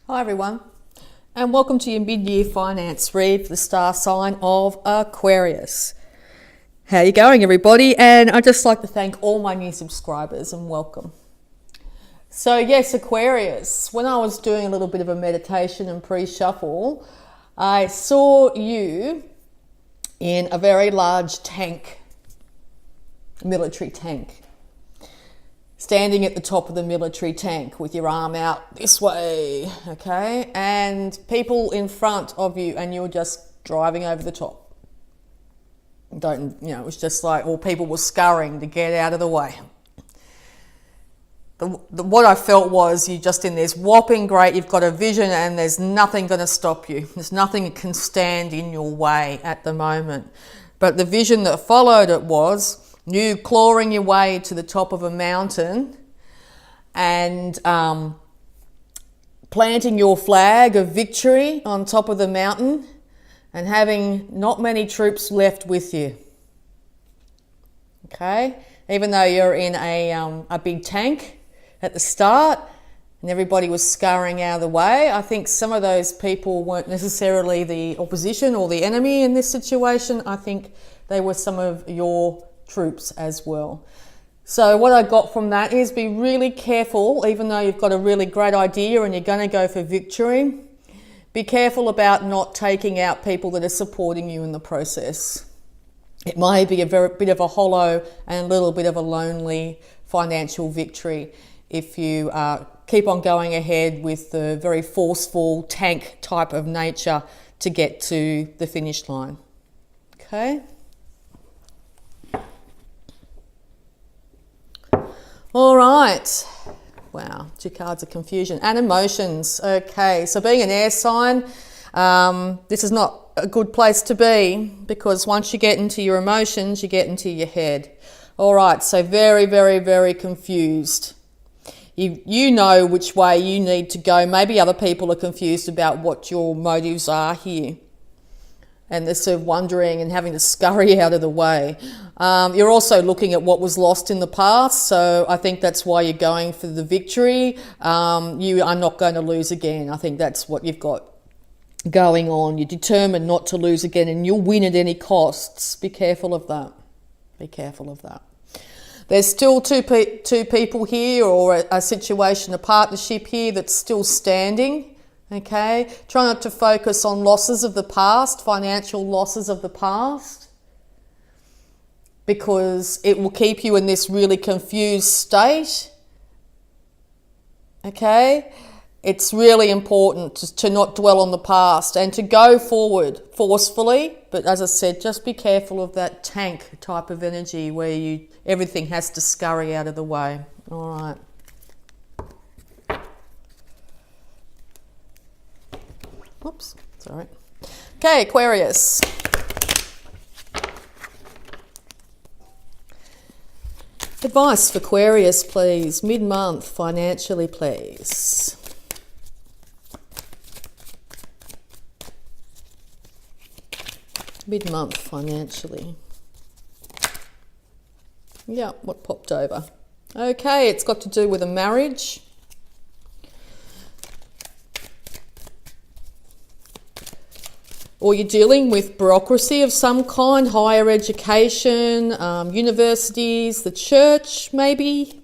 Hi everyone, and welcome to your mid-year finance read for the star sign of Aquarius. How are you going, everybody? And I'd just like to thank all my new subscribers and welcome. So yes, Aquarius, when I was doing a little bit of a meditation and pre-shuffle, I saw you in a very large tank, military tank, standing at the top of the military tank with your arm out this way, okay? And people in front of you, and you're just driving over the top. It was just like, or people were scurrying to get out of the way. What I felt was you're just in this whopping great, you've got a vision and there's nothing going to stop you. There's nothing that can stand in your way at the moment. But the vision that followed it was you clawing your way to the top of a mountain and planting your flag of victory on top of the mountain and having not many troops left with you. Okay? Even though you're in a big tank at the start and everybody was scurrying out of the way, I think some of those people weren't necessarily the opposition or the enemy in this situation. I think they were some of your troops as well. So what I got from that is be really careful, even though you've got a really great idea and you're going to go for victory, be careful about not taking out people that are supporting you in the process. It may be a bit of a hollow and a little bit of a lonely financial victory if you keep on going ahead with the very forceful tank type of nature to get to the finish line. Okay? All right. Wow, 2 cards of confusion and emotions. Okay, so being an air sign, this is not a good place to be because once you get into your emotions, you get into your head. All right, so very, very, very confused. You know which way you need to go. Maybe other people are confused about what your motives are here. And they're sort of wondering and having to scurry out of the way. You're also looking at what was lost in the past, so I think that's why you're going for the victory. You are not going to lose again. I think that's what you've got going on. You're determined not to lose again, and you'll win at any costs. Be careful of that. Be careful of that. There's still two people here, or a situation, a partnership here that's still standing. Okay, try not to focus on losses of the past, financial losses of the past, because it will keep you in this really confused state. Okay, it's really important to not dwell on the past and to go forward forcefully. But as I said, just be careful of that tank type of energy where everything has to scurry out of the way. All right. Oops, sorry. Okay, Aquarius. Advice for Aquarius, please. Mid-month, financially, please. Mid-month, financially. Yeah, what popped over? Okay, it's got to do with a marriage. Or you're dealing with bureaucracy of some kind, higher education, universities, the church maybe,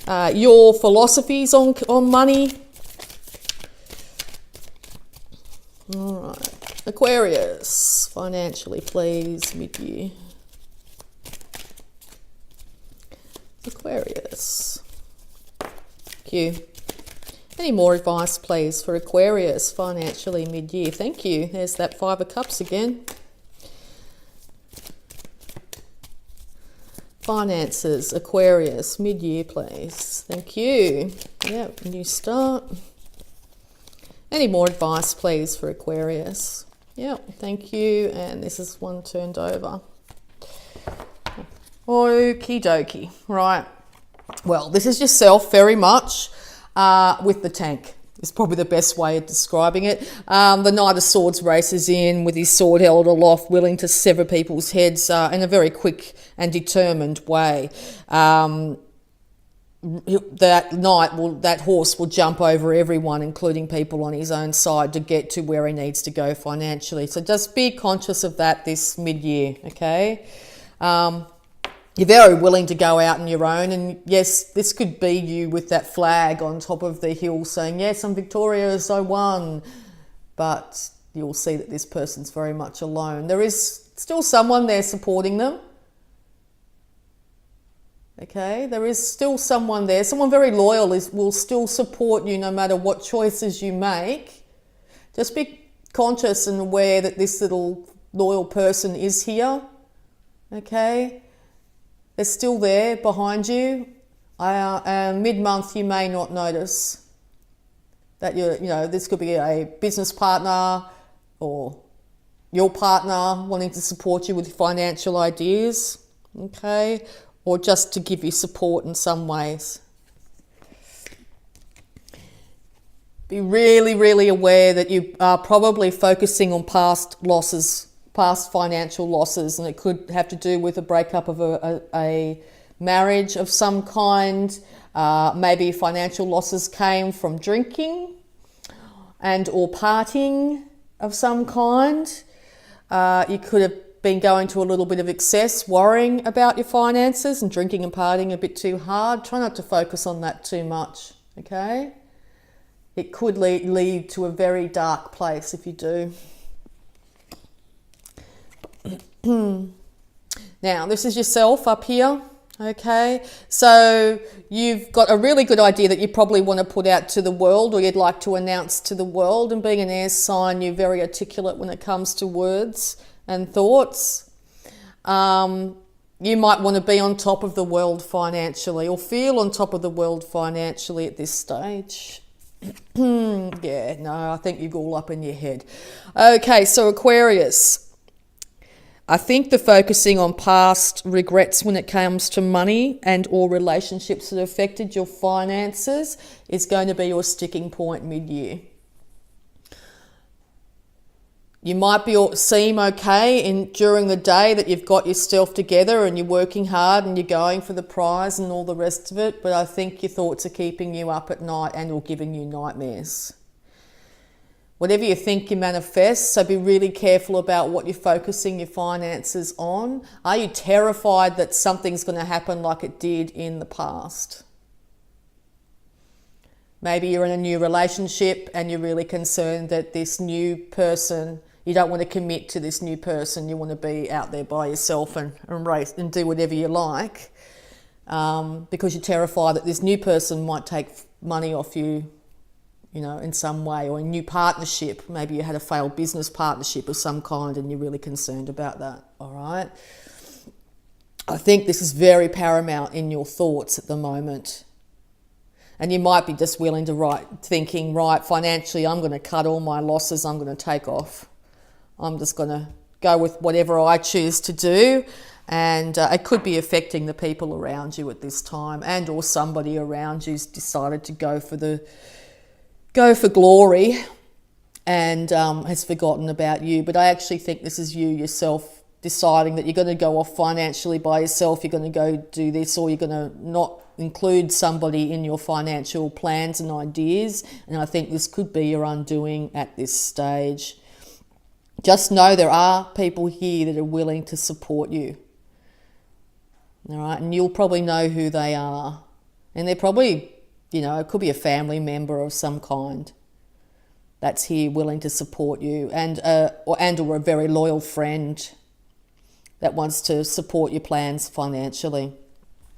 your philosophies on money. All right, Aquarius, financially please, mid-year. Aquarius. Thank you. Any more advice, please, for Aquarius financially mid-year? Thank you. There's that 5 of Cups again. Finances, Aquarius, mid-year, please. Thank you. Yep, new start. Any more advice, please, for Aquarius? Yep, thank you. And this is one turned over. Okie dokie. Right. Well, this is yourself very much. With the tank is probably the best way of describing it. The Knight of Swords races in with his sword held aloft, willing to sever people's heads in a very quick and determined way. that horse will jump over everyone, including people on his own side, to get to where he needs to go financially. So just be conscious of that this mid-year, okay? You're very willing to go out on your own, and yes, this could be you with that flag on top of the hill saying, yes, I'm victorious, I won. But you'll see that this person's very much alone. There is still someone there supporting them. Okay, there is still someone there. Someone very loyal will still support you no matter what choices you make. Just be conscious and aware that this little loyal person is here. Okay, they're still there behind you. Mid-month, you may not notice that this could be a business partner or your partner wanting to support you with financial ideas. Okay, or just to give you support in some ways. Be really, really aware that you are probably focusing on past losses, past financial losses, and it could have to do with a breakup of a marriage of some kind. Maybe financial losses came from drinking and or partying of some kind. You could have been going to a little bit of excess, worrying about your finances and drinking and partying a bit too hard. Try not to focus on that too much, okay? It could lead to a very dark place if you do. Now, this is yourself up here, okay? So you've got a really good idea that you probably want to put out to the world, or you'd like to announce to the world. And being an air sign, you're very articulate when it comes to words and thoughts. You might want to be on top of the world financially, or feel on top of the world financially at this stage. Yeah, no, I think you're all up in your head. Okay, so Aquarius, I think the focusing on past regrets when it comes to money and or relationships that affected your finances is going to be your sticking point mid-year. You might seem okay during the day that you've got yourself together and you're working hard and you're going for the prize and all the rest of it, but I think your thoughts are keeping you up at night and or giving you nightmares. Whatever you think you manifest, so be really careful about what you're focusing your finances on. Are you terrified that something's going to happen like it did in the past? Maybe you're in a new relationship and you're really concerned that this new person, you don't want to commit to this new person. You want to be out there by yourself and race and do whatever you like, because you're terrified that this new person might take money off you, in some way, or a new partnership. Maybe you had a failed business partnership of some kind and you're really concerned about that, all right? I think this is very paramount in your thoughts at the moment. And you might be just willing to thinking, financially, I'm going to cut all my losses, I'm going to take off. I'm just going to go with whatever I choose to do. And it could be affecting the people around you at this time, and or somebody around you's decided to go for glory and has forgotten about you. But I actually think this is you yourself deciding that you're going to go off financially by yourself, you're going to go do this, or you're going to not include somebody in your financial plans and ideas. And I think this could be your undoing at this stage. Just know there are people here that are willing to support you. All right, and you'll probably know who they are. And they're probably, it could be a family member of some kind that's here willing to support you, or a very loyal friend that wants to support your plans financially.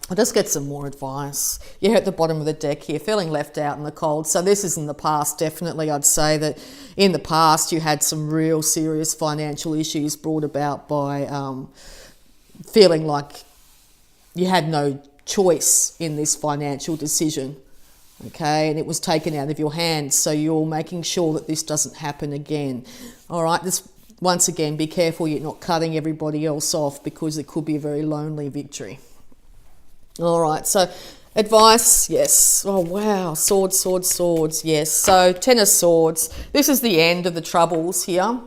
I'll just get some more advice. You're at the bottom of the deck here, feeling left out in the cold. So this is in the past, definitely. I'd say that in the past you had some real serious financial issues brought about by feeling like you had no choice in this financial decision, okay? And it was taken out of your hands, so you're making sure that this doesn't happen again. All right, once again, be careful you're not cutting everybody else off, because it could be a very lonely victory. All right, so advice, yes. Oh, wow, swords, yes. So 10 of Swords, this is the end of the troubles here,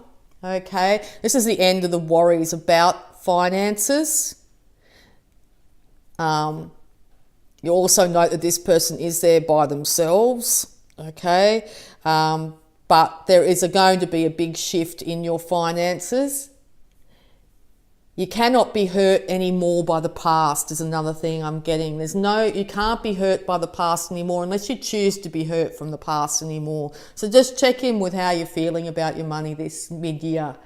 okay? This is the end of the worries about finances. You also note that this person is there by themselves, okay? But there is going to be a big shift in your finances. You cannot be hurt anymore by the past is another thing I'm getting. You can't be hurt by the past anymore unless you choose to be hurt from the past anymore. So just check in with how you're feeling about your money this mid-year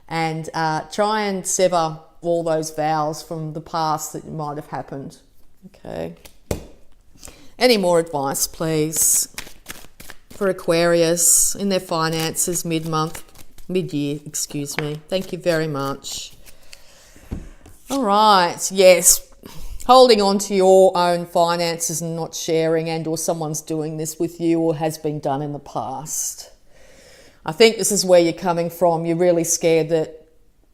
and try and sever all those vows from the past that might have happened. Okay. Any more advice, please, for Aquarius in their finances mid-year, excuse me. Thank you very much. All right, yes, holding on to your own finances and not sharing, and or someone's doing this with you or has been done in the past. I think this is where you're coming from. You're really scared that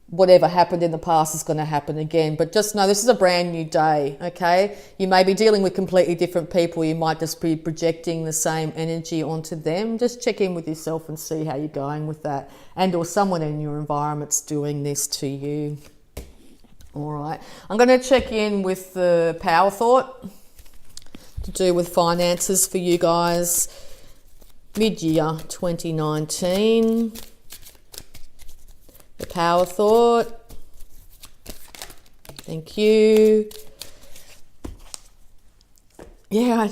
whatever happened in the past is going to happen again. But just know this is a brand new day, okay? You may be dealing with completely different people. You might just be projecting the same energy onto them. Just check in with yourself and see how you're going with that. And or someone in your environment's doing this to you. All right, I'm going to check in with the power thought to do with finances for you guys. Mid-year 2019. The power thought. Thank you. Yeah,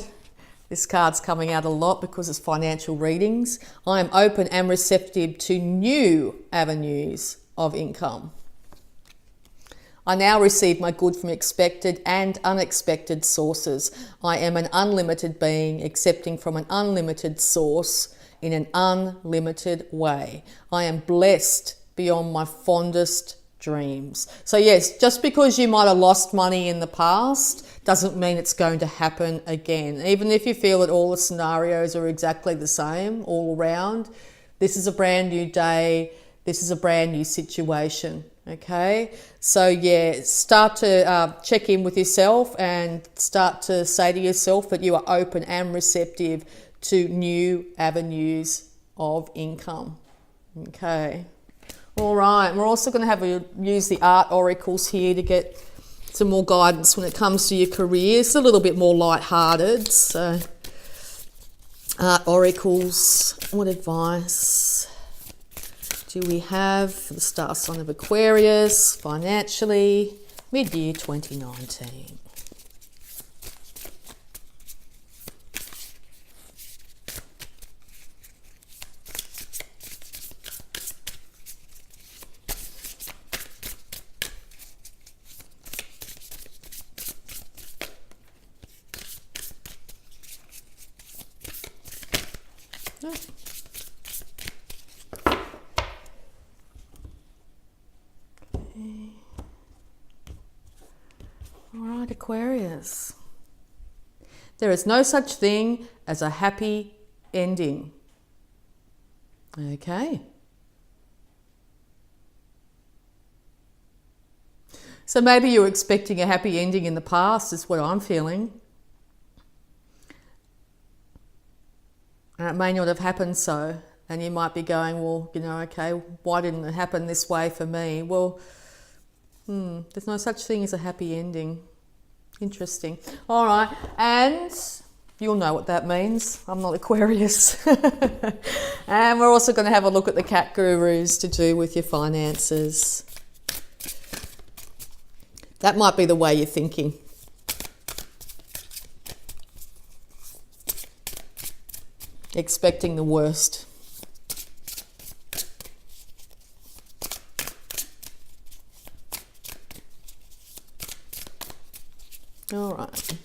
this card's coming out a lot because it's financial readings. I am open and receptive to new avenues of income. I now receive my good from expected and unexpected sources. I am an unlimited being, accepting from an unlimited source in an unlimited way. I am blessed beyond my fondest dreams. So yes, just because you might have lost money in the past doesn't mean it's going to happen again. Even if you feel that all the scenarios are exactly the same all around, this is a brand new day. This is a brand new situation. Okay, so yeah, start to check in with yourself and start to say to yourself that you are open and receptive to new avenues of income. Okay, all right. We're also going to have use the art oracles here to get some more guidance when it comes to your career. It's a little bit more light-hearted. So, art oracles, what advice do we have for the star sign of Aquarius financially mid-year 2019? All right, Aquarius. There is no such thing as a happy ending. Okay. So maybe you were expecting a happy ending in the past, is what I'm feeling. And it may not have happened so. And you might be going, well, okay, why didn't it happen this way for me? Well, there's no such thing as a happy ending. Interesting. All right, and you'll know what that means. I'm not Aquarius. And we're also going to have a look at the cat gurus to do with your finances. That might be the way you're thinking. Expecting the worst. All right.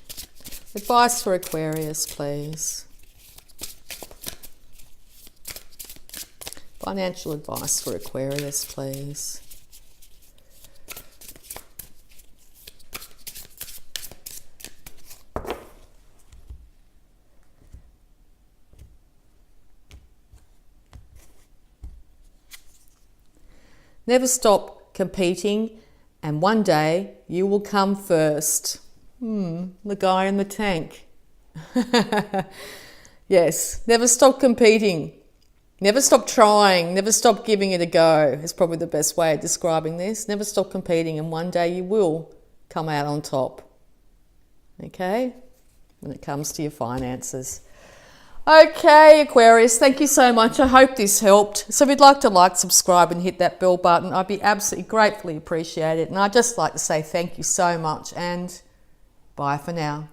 Advice for Aquarius, please. Financial advice for Aquarius, please. Never stop competing, and one day you will come first. The guy in the tank. Yes, never stop competing. Never stop trying. Never stop giving it a go is probably the best way of describing this. Never stop competing, and one day you will come out on top. Okay? when it comes to your finances. Okay, Aquarius, thank you so much. I hope this helped. So if you'd like to like, subscribe and hit that bell button, I'd be absolutely gratefully appreciated. And I'd just like to say thank you so much and bye for now.